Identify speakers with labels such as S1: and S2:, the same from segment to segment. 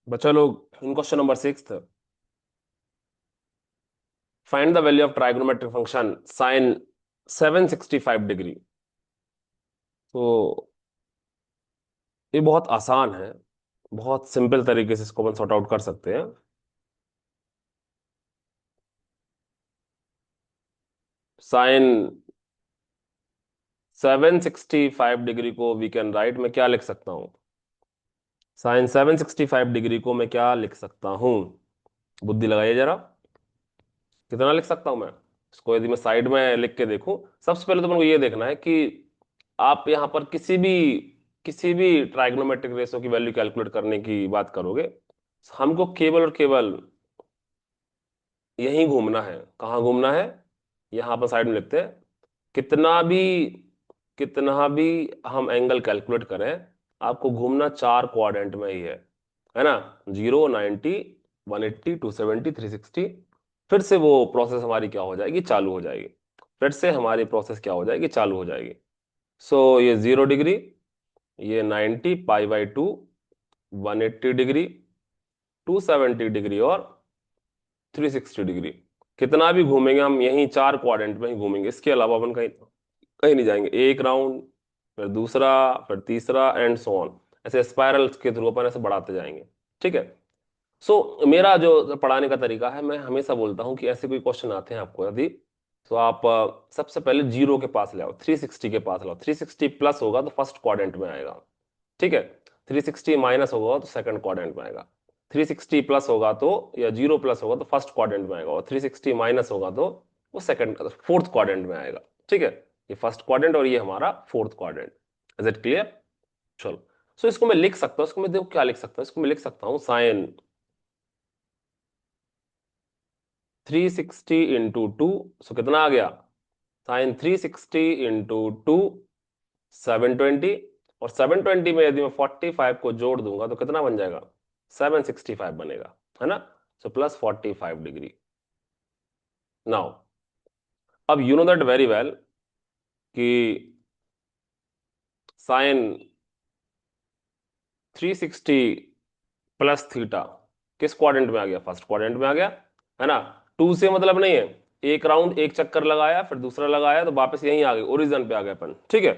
S1: बच्चा लोग in question number 6, find the value of trigonometric function sine 765 degree. तो ये बहुत आसान है, बहुत सिंपल तरीके से इसको अपन सॉर्ट आउट कर सकते हैं। साइन 765 डिग्री को वी कैन राइट, मैं क्या लिख सकता हूं? साइन 765 डिग्री को मैं क्या लिख सकता हूं? बुद्धि लगाइए जरा, कितना लिख सकता हूं मैं इसको? यदि मैं साइड में लिख के देखूं, सबसे पहले तो मेरे को ये देखना है कि आप यहां पर किसी भी ट्राइग्नोमेट्रिक रेशो की वैल्यू कैलकुलेट करने की बात करोगे, हमको केवल और केवल यहीं घूमना है। कहाँ घूमना है? यहां पर साइड में लिखते हैं। कितना भी कितना भी हम एंगल कैलकुलेट करें, आपको घूमना चार क्वाड्रेंट में ही है ना? 0, 90, 180, 270, 360। फिर से वो प्रोसेस हमारी क्या हो जाएगी? चालू हो जाएगी। फिर से हमारी प्रोसेस क्या हो जाएगी? चालू हो जाएगी। सो ये 0 डिग्री, ये 90 पाई/2, 180 डिग्री, 270 डिग्री और 360 डिग्री। कितना भी घूमेंगे हम यहीं चार क्वाड्रेंट में ही घूमेंगे, इसके अलावा अपन कहीं कहीं नहीं जाएंगे। एक राउंड, फिर दूसरा, फिर तीसरा एंड सो ऑन। ऐसे स्पाइरल के थ्रू अपन ऐसे बढ़ाते जाएंगे। ठीक है। मेरा जो पढ़ाने का तरीका है, मैं हमेशा बोलता हूं कि ऐसे कोई क्वेश्चन आते हैं आपको यदि, तो आप सबसे पहले 0 के पास ले आओ, 360 के पास लाओ। 360 प्लस होगा तो फर्स्ट क्वाड्रेंट में आएगा। ठीक है। 360 माइनस होगा तो सेकंड क्वाड्रेंट में आएगा। 360 प्लस होगा तो, या 0 प्लस होगा तो फर्स्ट क्वाड्रेंट में आएगा, और 360 माइनस होगा तो वो सेकंड फोर्थ क्वाड्रेंट में आएगा। ठीक है। ये फर्स्ट क्वाड्रेंट और ये हमारा fourth quadrant. Is it clear? चलो। इसको मैं लिख सकता हूँ, इसको मैं देखो क्या लिख सकता हूँ, इसको मैं लिख सकता हूँ साइन 360 इंटू टू। सो कितना आ गया? Sine 360 into two, 720। और 720 में यदि मैं 45 को जोड़ दूंगा तो कितना बन जाएगा? 765 बनेगा, है ना? So plus 45 degree. नाउ, अब you know that very well कि साइन 360 प्लस थीटा किस क्वाड्रेंट में आ गया? फर्स्ट क्वाड्रेंट में आ गया, है ना? टू से मतलब नहीं है, एक राउंड एक चक्कर लगाया फिर दूसरा लगाया तो वापस यहीं आ गए, ओरिजिन पे आ गए अपन। ठीक है।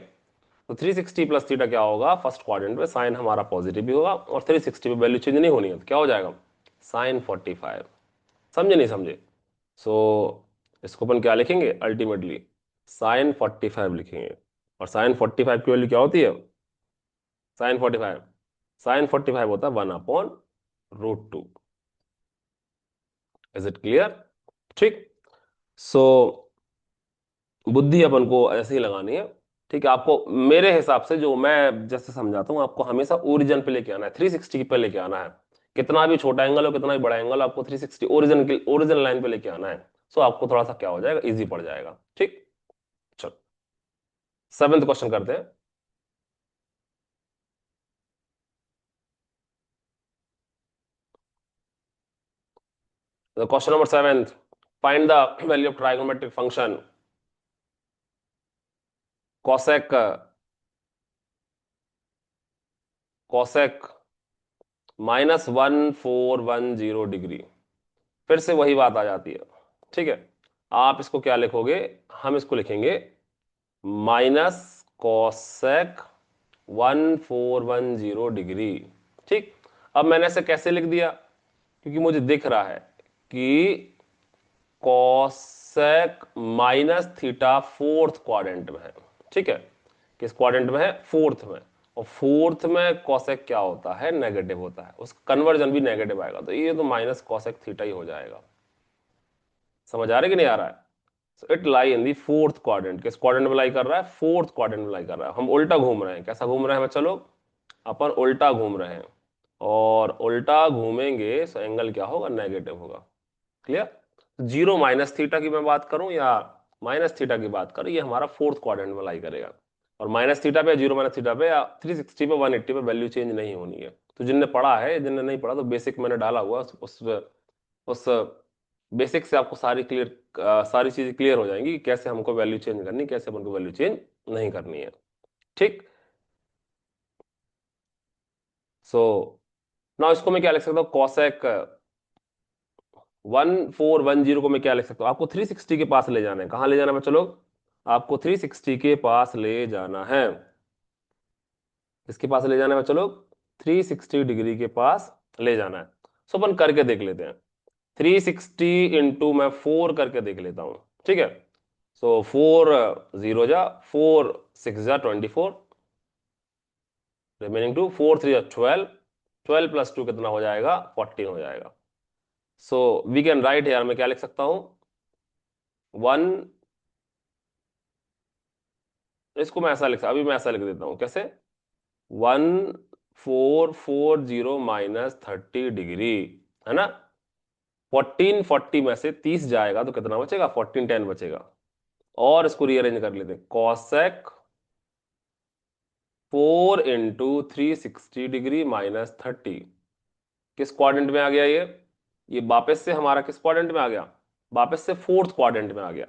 S1: तो 360 प्लस थीटा क्या होगा? फर्स्ट क्वाड्रेंट में साइन हमारा पॉजिटिव भी होगा, और 360 पे वैल्यू चेंज नहीं होनी है तो क्या हो जाएगा? साइन 45। समझे नहीं समझे? सो इसको अपन क्या लिखेंगे अल्टीमेटली? साइन 45 लिखेंगे। और साइन 45 की वैल्यू क्या होती है? साइन 45 होता है 1/√2। Is it clear? ठीक। सो बुद्धि अपन को ऐसे ही लगानी है। ठीक है। आपको मेरे हिसाब से जो मैं जैसे समझाता हूँ, आपको हमेशा ओरिजिन पे लेके आना है, 360 पे लेके आना है। कितना भी छोटा एंगल हो, कितना भी बड़ा एंगल, आपको 360 ओरिजिन लाइन पे लेके आना है। सो आपको थोड़ा सा क्या हो जाएगा? इजी पड़ जाएगा। ठीक। चलो, सेवेंथ क्वेश्चन करते हैं। Question number 7, find the value of trigonometric function cosec cosec -1410 degree. फिर से वही बात आ जाती है। ठीक है। आप इसको क्या लिखोगे? हम इसको लिखेंगे माइनस कॉसेक 1410 डिग्री। ठीक। अब मैंने इसे कैसे लिख दिया? क्योंकि मुझे दिख रहा है कि cosec minus theta fourth quadrant में है। ठीक है। किस क्वाड्रेंट में है? फोर्थ में। और फोर्थ में कॉसेक क्या होता है? नेगेटिव होता है, उसका कन्वर्जन भी नेगेटिव आएगा, तो ये तो माइनस कॉसेक थीटा ही हो जाएगा। समझ आ रहा है कि नहीं आ रहा है? So it lie in the fourth quadrant. किस क्वाड्रेंट में लाई कर रहा है? फोर्थ क्वाड्रेंट में लाई कर रहा है। हम उल्टा घूम रहे हैं। कैसा घूम रहे हैं बच्चा लोग? अपन उल्टा घूम रहे हैं। और उल्टा घूमेंगे तो एंगल क्या होगा? नेगेटिव होगा। क्लियर? 0 - थीटा की मैं बात करूं या -थीटा की बात करूं, ये हमारा फोर्थ क्वाड्रेंट में लाई करेगा। और -थीटा पे, 0 - थीटा पे, या 360 पे, 180 पे वैल्यू चेंज नहीं होनी है। तो जिनने पढ़ा है, जिनने नहीं पढ़ा तो बेसिक मैंने डाला हुआ, उस बेसिक से आपको सारी चीजें क्लियर हो जाएंगी कि कैसे हमको वैल्यू चेंज करनी, कैसे हमको वैल्यू चेंज नहीं करनी है। ठीक। सो ना इसको मैं क्या लिख सकता हूँ, कॉसेक 1410 को मैं क्या लिख सकता हूँ, आपको 360 के पास ले जाना है। कहाँ ले जाना है बच्चों लोग, आपको 360 के पास ले जाना है। किसके पास ले जाना है बच्चों लोग, 360 डिग्री के पास ले जाना है। सो अपन करके देख लेते हैं। 360 इंटू मैं 4 करके देख लेता हूं, ठीक है। सो 4 0 जा 4 6 जा 24, रिमेनिंग 2, 4 3 जा 12, 12 + 2 कितना हो जाएगा, 14 हो जाएगा। सो वी कैन राइट यार, मैं क्या लिख सकता हूं, वन, इसको मैं ऐसा लिख सकता, अभी मैं ऐसा लिख देता हूं, कैसे, 1440 - 30 डिग्री, है ना। 1440 में से 30 जाएगा तो कितना बचेगा, 1410 बचेगा। और इसको रीअरेंज कर लेते हैं, कॉसेक 4 × 360 डिग्री - 30 किस क्वाड्रेंट में आ गया ये वापस से हमारा किस क्वाड्रेंट में आ गया, वापस से फोर्थ क्वाड्रेंट में आ गया।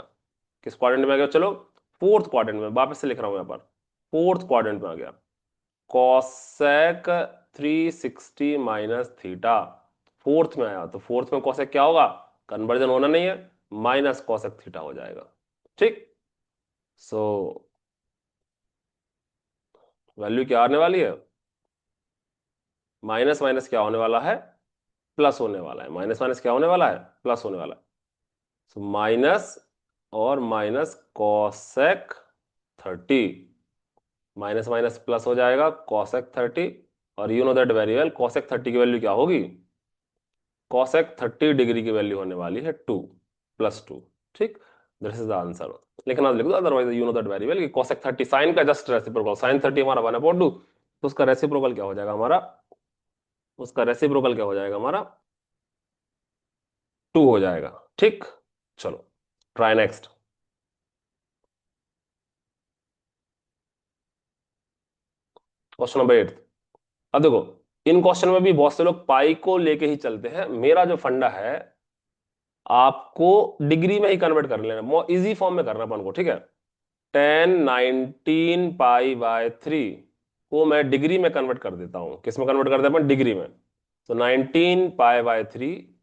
S1: किस क्वाड्रेंट में आ गया, चलो फोर्थ क्वाड्रेंट में, वापस से लिख रहा हूं यहां पर, फोर्थ क्वाड्रेंट में आ गया। कॉसेक 360 - थीटा फोर्थ में आया, तो फोर्थ में कॉसेक क्या होगा, कन्वर्जन होना नहीं है, माइनस कॉसेक थीटा हो जाएगा। ठीक। सो वैल्यू क्या आने वाली है, माइनस माइनस क्या होने वाला है, प्लस होने वाला है। माइनस माइनस क्या होने वाला है, प्लस होने वाला है। सो माइनस और minus cosec 30, minus minus plus हो जाएगा कॉसेक 30। और you know that very well, cosec 30 की वैल्यू क्या होगी, कॉसेक 30 डिग्री की वैल्यू होने वाली है 2 + 2। ठीक, दिस इज द आंसर। लिखना तो लिख दो, otherwise you know that very well कि कॉसेक 30 साइन का जस्ट रेसिप्रोकल, साइन 30 हमारा 1/2, तो उसका रेसिप्रोकल क्या हो जाएगा हमारा, उसका रेसिप्रोकल क्या हो जाएगा हमारा, 2 हो जाएगा। ठीक, चलो ट्राई नेक्स्ट। Question number 8। अब देखो, इन क्वेश्चन में भी बहुत से लोग पाई को लेके ही चलते हैं। मेरा जो फंडा है, आपको डिग्री में ही कन्वर्ट कर लेना, इजी फॉर्म में करना अपन को, ठीक है। 10 19 पाई/3 को मैं डिग्री में कन्वर्ट कर देता हूं। किस में कन्वर्ट कर देते हैं, डिग्री में। तो 19 पाई/3,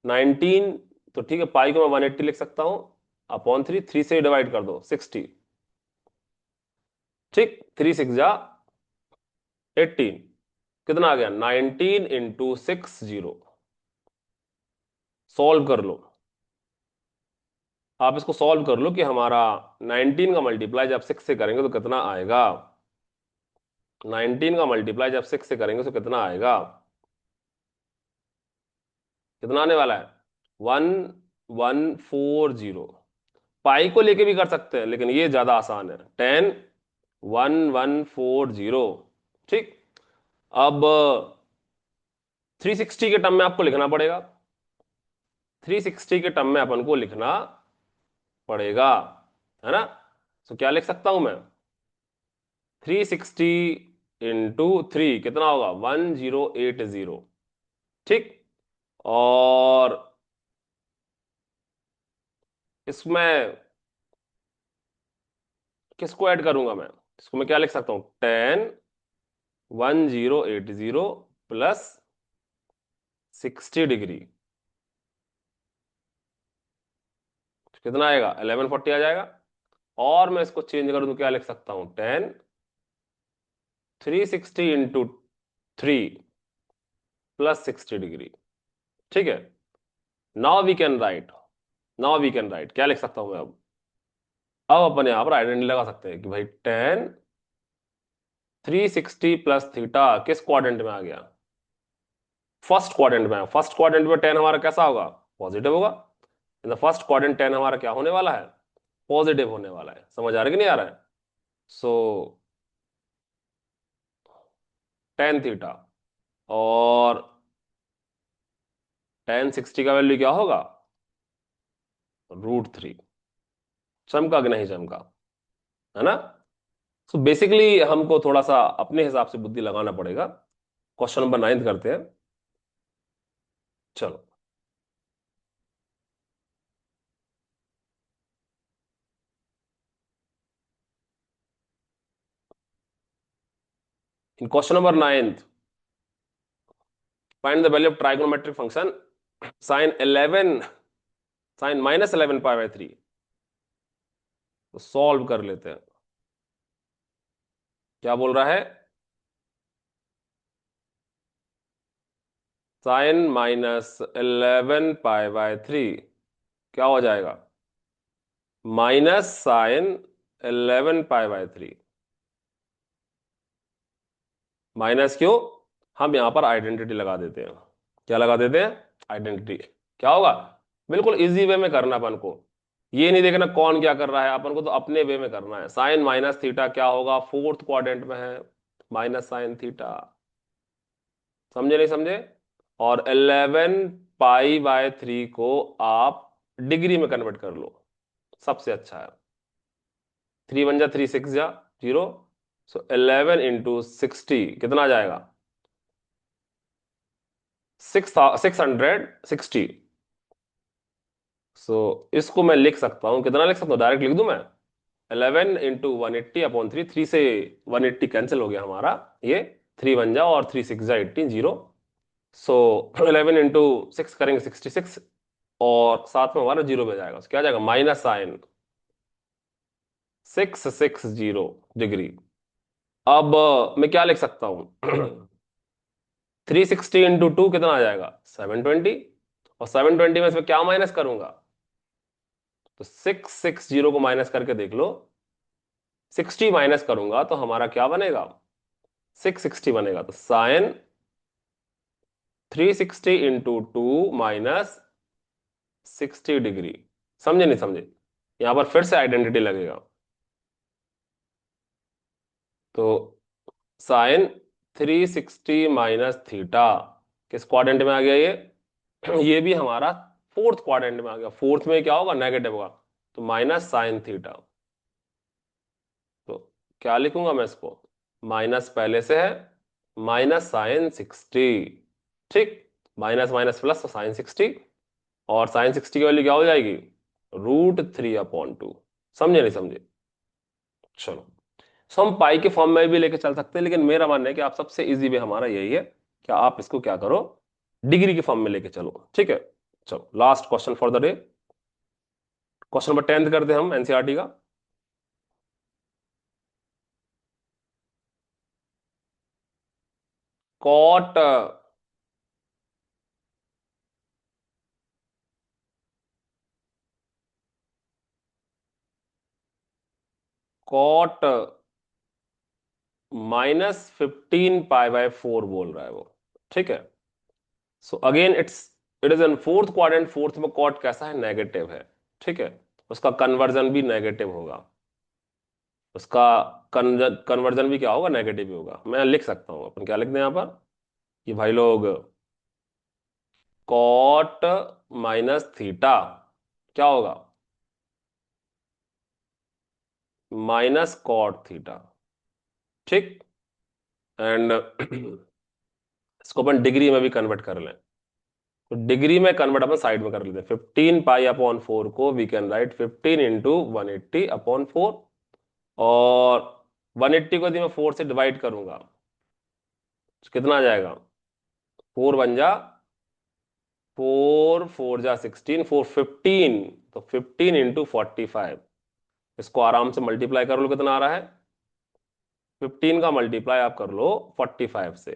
S1: 19, तो ठीक है, पाई को मैं 180 लिख सकता हूं, अपॉन 3, 3 से डिवाइड कर दो 60। ठीक, 3 6 जा 18, कितना आ गया, 19 × 6 0। सॉल्व कर लो, आप इसको सॉल्व कर लो कि हमारा 19 का मल्टीप्लाई जब 6 से करेंगे तो कितना आएगा, 19 का मल्टीप्लाई जब 6 से करेंगे तो कितना आएगा, कितना आने वाला है, 1140। पाई को लेके भी कर सकते हैं, लेकिन ये ज्यादा आसान है, 10 1140। ठीक। अब 360 के टर्म में आपको लिखना पड़ेगा, 360 के टर्म में अपन को लिखना पड़ेगा, है ना। तो क्या लिख सकता हूं मैं, 360 × 3 कितना होगा, 1080। ठीक। और इसमें किसको ऐड करूंगा मैं, इसको मैं क्या लिख सकता हूं, 10 1080 प्लस 60 डिग्री, कितना आएगा, 1140 आ जाएगा। और मैं इसको चेंज करूं तो क्या लिख सकता हूं, 360 × 3 प्लस 60 डिग्री। ठीक है। Now we can write, now we can write, क्या लिख सकता हूं मैं अब अपन यहां पर आइडेंटिटी लगा सकते हैं कि भाई 10 360 प्लस थीटा किस क्वाड्रेंट में आ गया, फर्स्ट क्वाड्रेंट में। फर्स्ट क्वाड्रेंट में 10 हमारा कैसा होगा, पॉजिटिव होगा। इन द फर्स्ट क्वाड्रेंट 10 हमारा क्या होने वाला है, पॉजिटिव होने वाला है। समझ आ रहा है कि नहीं आ रहा है। सो 10 थीटा और 10 60 का वैल्यू क्या होगा, √3। चमका कि नहीं चमका, है ना। सो बेसिकली हमको थोड़ा सा अपने हिसाब से बुद्धि लगाना पड़ेगा। क्वेश्चन नंबर 9 करते हैं, चलो। In question number 9, find the value of trigonometric function sine minus 11 pi by 3। तो सॉल्व कर लेते हैं। क्या बोल रहा है? साइन माइनस 11 पाई बाय 3 क्या हो जाएगा? Minus sine 11 pi by 3। Minus क्यों? हम यहां पर आइडेंटिटी लगा देते हैं। क्या लगा देते हैं? आइडेंटिटी। क्या होगा? बिल्कुल इजी वे में करना अपन को। ये नहीं देखना कौन क्या कर रहा है, अपन को तो अपने वे में करना है। साइन माइनस थीटा क्या होगा? फोर्थ क्वाड्रेंट में है, माइनस साइन थीटा। समझे नहीं समझे? और 11 पाई बाय 3 को आप डिग्री में कन्वर्ट कर लो, सबसे अच्छा है। 3 × 1 = 3, 6 × 0। सो 11 × 60 कितना आ जाएगा? 660। सो इसको मैं लिख सकता हूं, कितना लिख सकता हूं? डायरेक्ट लिख दूं मैं। 11 × 180/3। 3 से 180 कैंसिल हो गया हमारा, ये 3 बन जा और 3 6 18 0। सो 11 × 6 करेंगे 66, और साथ में हमारा जीरो में जाएगा। क्या आ जाएगा? Minus sine 660 degree. अब मैं क्या लिख सकता हूं? 360 × 2 कितना आ जाएगा? 720। और 720 में से क्या माइनस करूंगा? तो 660 को माइनस करके देख लो। 60 माइनस करूंगा तो हमारा क्या बनेगा? 660 बनेगा। तो साइन 360 × 2 माइनस 60 डिग्री। समझे नहीं समझे? यहां पर फिर से आइडेंटिटी लगेगा। तो साइन 360 माइनस थीटा किस क्वाड्रेंट में आ गया ये भी हमारा फोर्थ क्वाड्रेंट में आ गया। फोर्थ में क्या होगा? नेगेटिव होगा। तो माइनस साइन थीटा। तो क्या लिखूंगा मैं इसको? माइनस पहले से है, माइनस साइन 60। ठीक, माइनस माइनस प्लस, तो साइन 60। और साइन 60 की वैल्यू क्या हो जाएगी? √3/2। समझे नहीं समझे? चलो, सो हम पाई के फॉर्म में भी लेके चल सकते हैं, लेकिन मेरा मानना है कि आप सबसे इजी वे हमारा यही है कि आप इसको क्या करो, डिग्री के फॉर्म में लेके चलो। ठीक है, चलो last question for the day. Question number 10 करते हैं हम एनसीईआरटी का। कॉट कॉट -15 पाई/4 बोल रहा है वो। ठीक है, so again it is in fourth quadrant. Fourth में कॉट कैसा है? नेगेटिव है। ठीक है, उसका कन्वर्जन भी नेगेटिव होगा। उसका कन्वर्जन भी क्या होगा? नेगेटिव ही होगा। मैं लिख सकता हूं, अपन क्या लिखते हैं यहां पर कि भाई लोग कॉट माइनस थीटा क्या होगा? Minus cot theta. ठीक, एंड इसको अपन डिग्री में भी कन्वर्ट कर लें। तो डिग्री में कन्वर्ट अपन साइड में कर लेते हैं। 15 पाई/4 को वी कैन राइट 15 × 180/4। और 180 को यदि मैं 4 से डिवाइड करूंगा तो कितना आ जाएगा? 4 बन जा 4 4 जा 16, 4 15। तो 15 × 45। इसको आराम से मल्टीप्लाई कर लो, कितना आ रहा है? 15 का मल्टीप्लाई आप कर लो 45 से,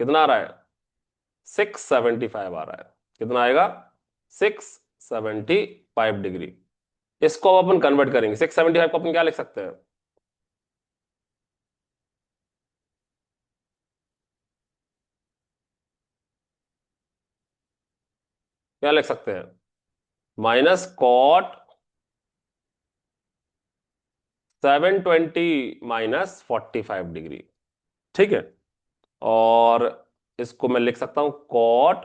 S1: कितना आ रहा है? 675 आ रहा है। कितना आएगा? 675 डिग्री। इसको अब अपन कन्वर्ट करेंगे। 675 को अपन क्या लिख सकते हैं? क्या लिख सकते हैं? Minus cot 720 - 45 degree. ठीक है, और इसको मैं लिख सकता हूं कॉट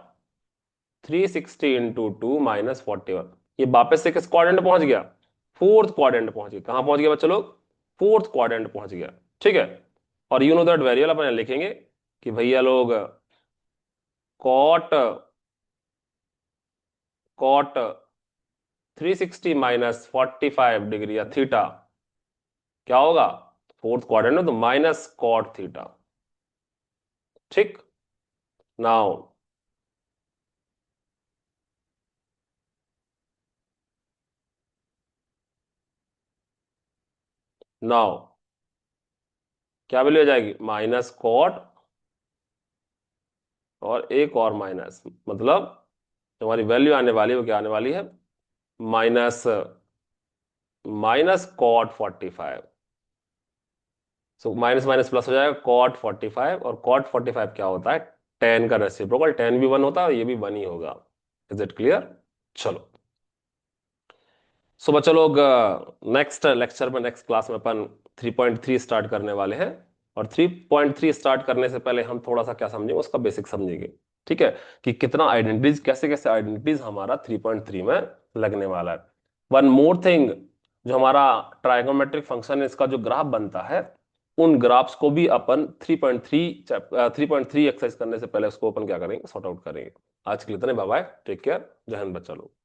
S1: 360 × 2 -41। ये वापस से किस क्वाड्रेंट में पहुंच गया? फोर्थ क्वाड्रेंट पहुंच गया। कहां पहुंच गया बच्चे लोग? फोर्थ क्वाड्रेंट पहुंच गया। ठीक है, और यू नो दैट वेरिएबल अपन लिखेंगे कि भैया लोग कॉट कॉट 360 - 45 डिग्री या थीटा क्या होगा? फोर्थ क्वाड्रेंट में तो माइनस कॉट थीटा। ठीक, नाउ नाउ क्या वैल्यू आ जाएगी, माइनस कॉट, और एक और माइनस, मतलब तुम्हारी वैल्यू आने वाली है वो क्या आने वाली है, minus minus cot 45। So minus minus plus हो जाएगा कॉट 45, और कॉट 45 क्या होता है, टेन का रेसिप्रोकल, टेन भी वन होता है और ये भी वन ही होगा। Is it clear? चलो, सो बच्चों लोग, नेक्स्ट लेक्चर में, नेक्स्ट क्लास में अपन 3.3 स्टार्ट करने वाले हैं। और 3.3 स्टार्ट करने से पहले हम थोड़ा सा क्या समझेंगे, उसका बेसिक समझेंगे। ठीक है, कि कितना आइडेंटिटीज, कैसे कैसे आइडेंटिटीज हमारा 3.3 में लगने वाला है। वन मोर थिंग, जो हमारा ट्राइगोनोमेट्रिक फंक्शन है, इसका जो ग्राफ बनता है, उन ग्राफ्स को भी अपन 3.3 एक्सरसाइज करने से पहले उसको अपन क्या करेंगे, सॉर्ट आउट करेंगे। आज के लिए इतने, बाय बाय, टेक केयर, जय हिंद बच्चा लोग।